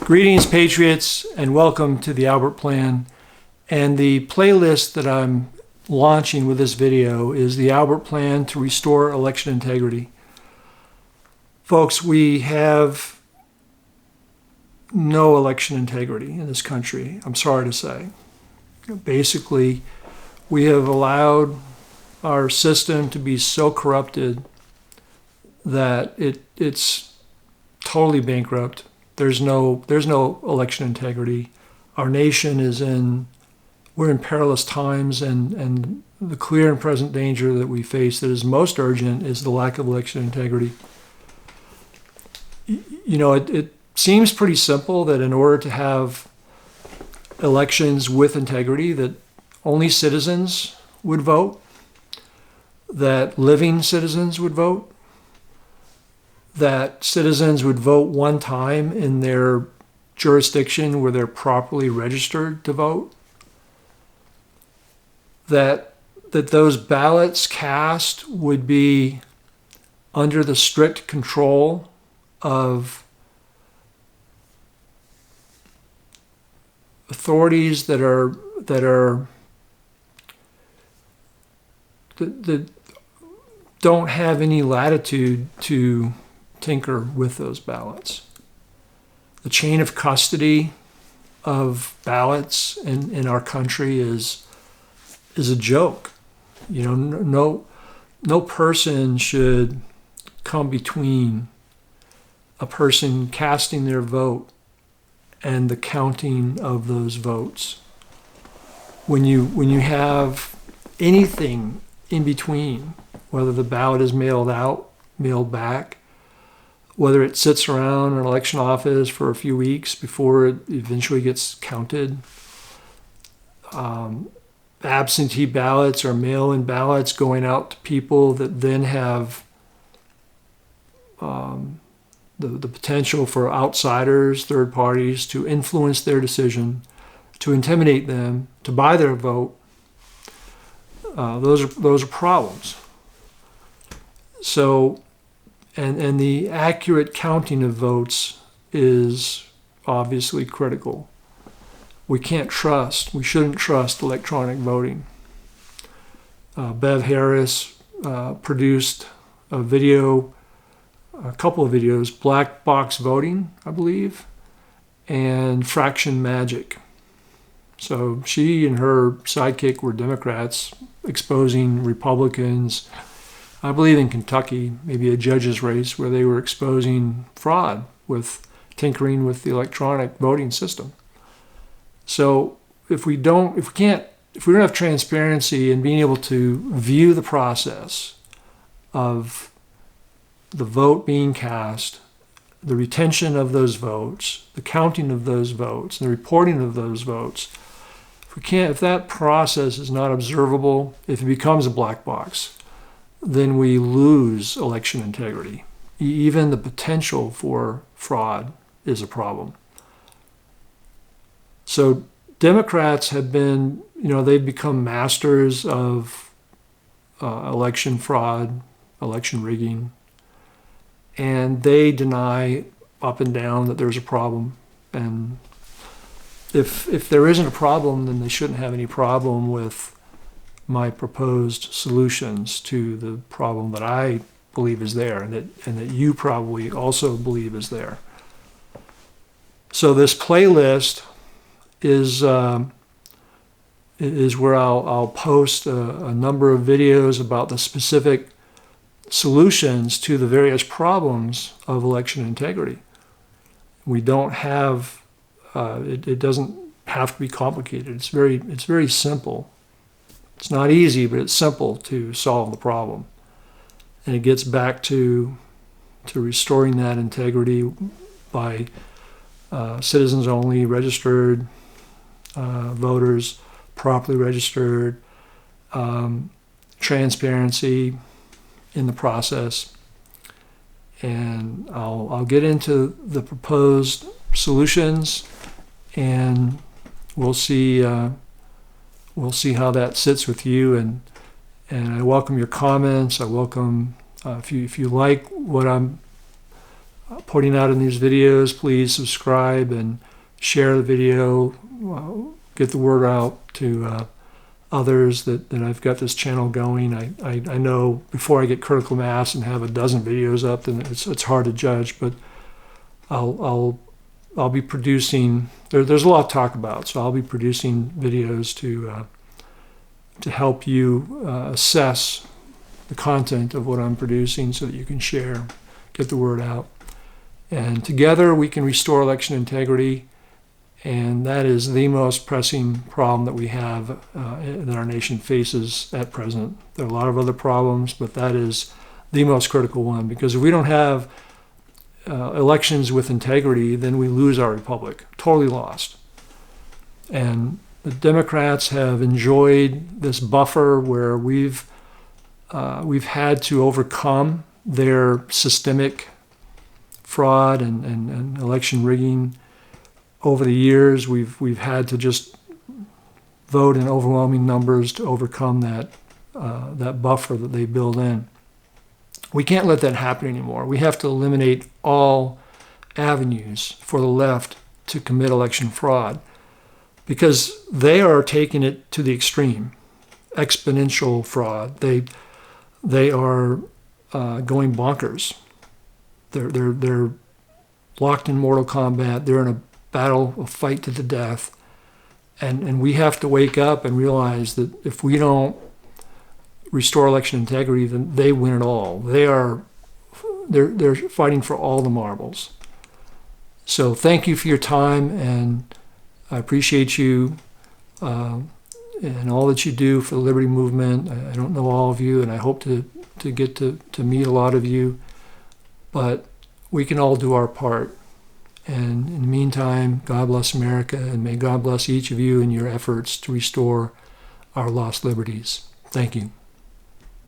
Greetings, Patriots, and welcome to the Albert Plan. And the playlist that I'm launching with this video is the Albert Plan to restore election integrity. Folks, we have no election integrity in this country, I'm sorry to say. Basically, we have allowed our system to be so corrupted that it's totally bankrupt. There's no election integrity. Our nation we're in perilous times, and the clear and present danger that we face that is most urgent is the lack of election integrity. You know, it seems pretty simple that in order to have elections with integrity, that only citizens would vote, that living citizens would vote, that citizens would vote one time in their jurisdiction where they're properly registered to vote, that those ballots cast would be under the strict control of authorities that don't have any latitude to tinker with those ballots. The chain of custody of ballots in our country is a joke. You know, no person should come between a person casting their vote and the counting of those votes. When you have anything in between, whether the ballot is mailed out, mailed back, whether it sits around an election office for a few weeks before it eventually gets counted, absentee ballots or mail-in ballots going out to people that then have the potential for outsiders, third parties, to influence their decision, to intimidate them, to buy their vote. Those are problems. So, and the accurate counting of votes is obviously critical. We shouldn't trust electronic voting. Bev Harris produced a couple of videos, Black Box Voting, I believe, and Fraction Magic. So she and her sidekick were Democrats exposing Republicans, I believe in Kentucky, maybe a judge's race where they were exposing fraud with tinkering with the electronic voting system. So if we don't have transparency in being able to view the process of the vote being cast, the retention of those votes, the counting of those votes, and the reporting of those votes, if that process is not observable, if it becomes a black box, then we lose election integrity. Even the potential for fraud is a problem. So Democrats have been, they've become masters of election fraud, election rigging, and they deny up and down that there's a problem. And if there isn't a problem, then they shouldn't have any problem with my proposed solutions to the problem that I believe is there, and that you probably also believe is there. So this playlist is where I'll post a number of videos about the specific solutions to the various problems of election integrity. We don't have it doesn't have to be complicated. It's very simple. It's not easy, but it's simple to solve the problem. And it gets back to restoring that integrity by citizens only, registered voters, properly registered, transparency in the process. And I'll get into the proposed solutions, and we'll see how that sits with you. And I welcome your comments. I welcome if you like what I'm putting out in these videos. Please subscribe and share the video. Get the word out to others that I've got this channel going. I know before I get critical mass and have a dozen videos up, then it's hard to judge, but I'll be producing. There's a lot to talk about, so I'll be producing videos to help you assess the content of what I'm producing, so that you can share, get the word out, and together we can restore election integrity. And that is the most pressing problem that we have, that our nation faces at present. There are a lot of other problems, but that is the most critical one, because if we don't have elections with integrity, then we lose our republic, totally lost. And the Democrats have enjoyed this buffer where we've had to overcome their systemic fraud and election rigging. Over the years, we've had to just vote in overwhelming numbers to overcome that buffer that they build in. We can't let that happen anymore. We have to eliminate all avenues for the left to commit election fraud, because they are taking it to the extreme, exponential fraud. They are going bonkers. They're locked in mortal combat. They're in a battle, a fight to the death, and we have to wake up and realize that if we don't restore election integrity, then they win it all. They're fighting for all the marbles. So thank you for your time, and I appreciate you and all that you do for the Liberty Movement. I don't know all of you, and I hope to get to meet a lot of you, but we can all do our part. And in the meantime, God bless America, and may God bless each of you in your efforts to restore our lost liberties. Thank you.